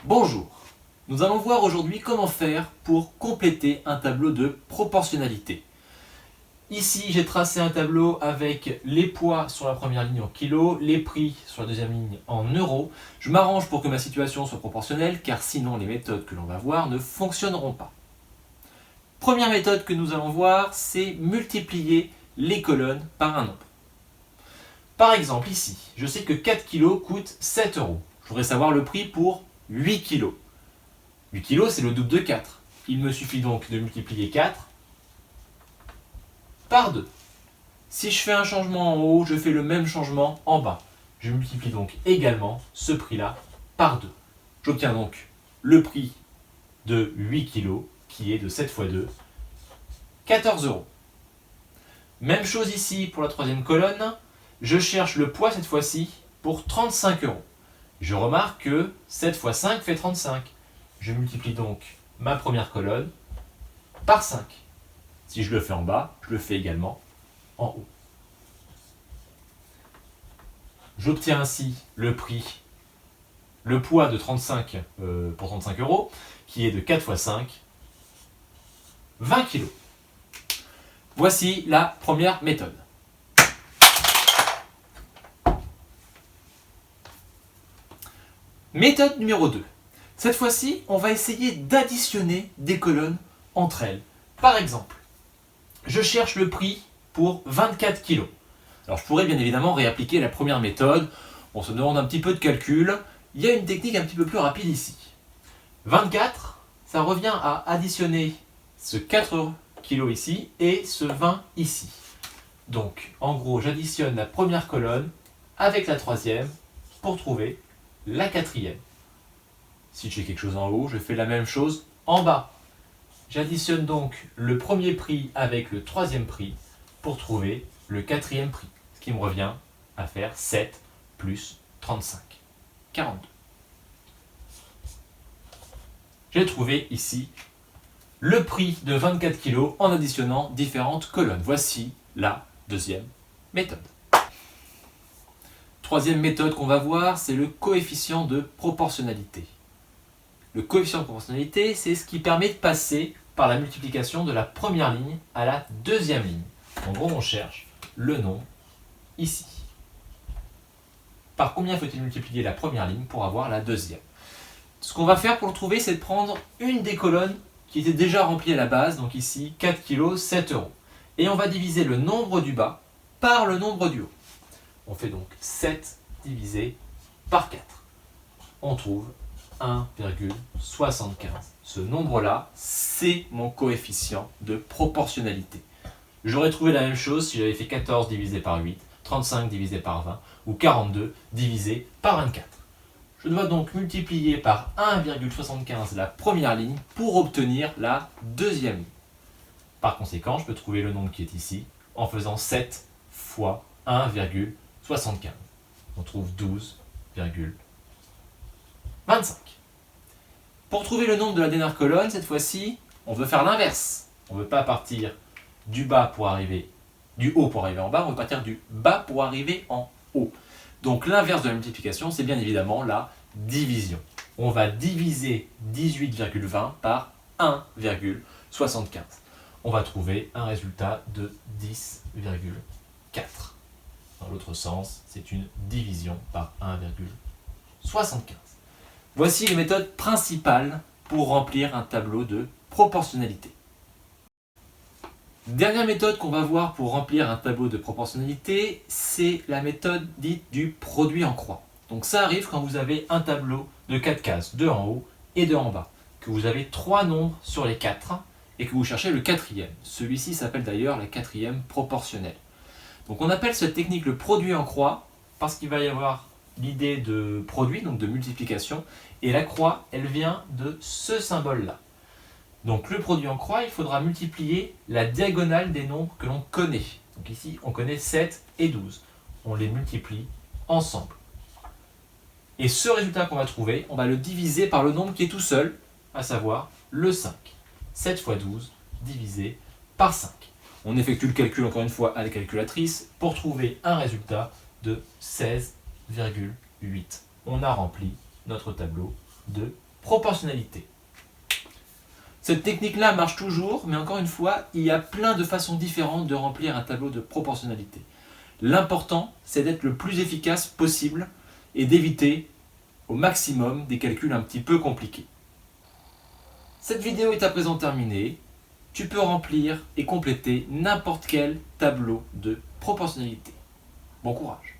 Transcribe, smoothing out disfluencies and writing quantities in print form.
Bonjour, nous allons voir aujourd'hui comment faire pour compléter un tableau de proportionnalité. Ici, j'ai tracé un tableau avec les poids sur la première ligne en kilos, les prix sur la deuxième ligne en euros. Je m'arrange pour que ma situation soit proportionnelle, car sinon les méthodes que l'on va voir ne fonctionneront pas. Première méthode que nous allons voir, c'est multiplier les colonnes par un nombre. Par exemple, ici, je sais que 4 kg coûte 7 euros. Je voudrais savoir le prix pour 8 kg. 8 kg, c'est le double de 4. Il me suffit donc de multiplier 4 par 2. Si je fais un changement en haut, je fais le même changement en bas. Je multiplie donc également ce prix-là par 2. J'obtiens donc le prix de 8 kg, qui est de 7 fois 2, 14 euros. Même chose ici pour la troisième colonne. Je cherche le poids cette fois-ci pour 35 euros. Je remarque que 7 fois 5 fait 35. Je multiplie donc ma première colonne par 5. Si je le fais en bas, je le fais également en haut. J'obtiens ainsi le prix, le poids de 35 pour 35 euros, qui est de 4 fois 5, 20 kg. Voici la première méthode. Méthode numéro 2. Cette fois-ci, on va essayer d'additionner des colonnes entre elles. Par exemple, je cherche le prix pour 24 kg. Alors je pourrais bien évidemment réappliquer la première méthode. On se demande un petit peu de calcul. Il y a une technique un petit peu plus rapide ici. 24, ça revient à additionner ce 4 kg ici et ce 20 ici. Donc en gros, j'additionne la première colonne avec la troisième pour trouver la quatrième. Si j'ai quelque chose en haut, je fais la même chose en bas. J'additionne donc le premier prix avec le troisième prix pour trouver le quatrième prix. Ce qui me revient à faire 7 plus 35. 42. J'ai trouvé ici le prix de 24 kg en additionnant différentes colonnes. Voici la deuxième méthode. Troisième méthode qu'on va voir, c'est le coefficient de proportionnalité. Le coefficient de proportionnalité, c'est ce qui permet de passer par la multiplication de la première ligne à la deuxième ligne. En gros, on cherche le nombre ici. Par combien faut-il multiplier la première ligne pour avoir la deuxième? Ce qu'on va faire pour le trouver, c'est de prendre une des colonnes qui était déjà remplie à la base, donc ici 4 kg, 7 euros. Et on va diviser le nombre du bas par le nombre du haut. On fait donc 7 divisé par 4. On trouve 1,75. Ce nombre-là, c'est mon coefficient de proportionnalité. J'aurais trouvé la même chose si j'avais fait 14 divisé par 8, 35 divisé par 20 ou 42 divisé par 24. Je dois donc multiplier par 1,75 la première ligne pour obtenir la deuxième ligne. Par conséquent, je peux trouver le nombre qui est ici en faisant 7 fois 1,75. On trouve 12,25. Pour trouver le nombre de la dernière colonne, cette fois-ci, on veut faire l'inverse. On ne veut pas partir du bas pour arriver, du haut pour arriver en bas, on veut partir du bas pour arriver en haut. Donc l'inverse de la multiplication, c'est bien évidemment la division. On va diviser 18,20 par 1,75. On va trouver un résultat de 10,4. Dans l'autre sens, c'est une division par 1,75. Voici les méthodes principales pour remplir un tableau de proportionnalité. Dernière méthode qu'on va voir pour remplir un tableau de proportionnalité, c'est la méthode dite du produit en croix. Donc ça arrive quand vous avez un tableau de 4 cases, 2 en haut et 2 en bas, que vous avez 3 nombres sur les 4 et que vous cherchez le quatrième. Celui-ci s'appelle d'ailleurs la quatrième proportionnelle. Donc on appelle cette technique le produit en croix parce qu'il va y avoir l'idée de produit, donc de multiplication, et la croix, elle vient de ce symbole-là. Donc le produit en croix, il faudra multiplier la diagonale des nombres que l'on connaît. Donc ici, on connaît 7 et 12. On les multiplie ensemble. Et ce résultat qu'on va trouver, on va le diviser par le nombre qui est tout seul, à savoir le 5. 7 fois 12 divisé par 5. On effectue le calcul encore une fois à la calculatrice pour trouver un résultat de 16,8. On a rempli notre tableau de proportionnalité. Cette technique-là marche toujours, mais encore une fois, il y a plein de façons différentes de remplir un tableau de proportionnalité. L'important, c'est d'être le plus efficace possible et d'éviter au maximum des calculs un petit peu compliqués. Cette vidéo est à présent terminée. Tu peux remplir et compléter n'importe quel tableau de proportionnalité. Bon courage!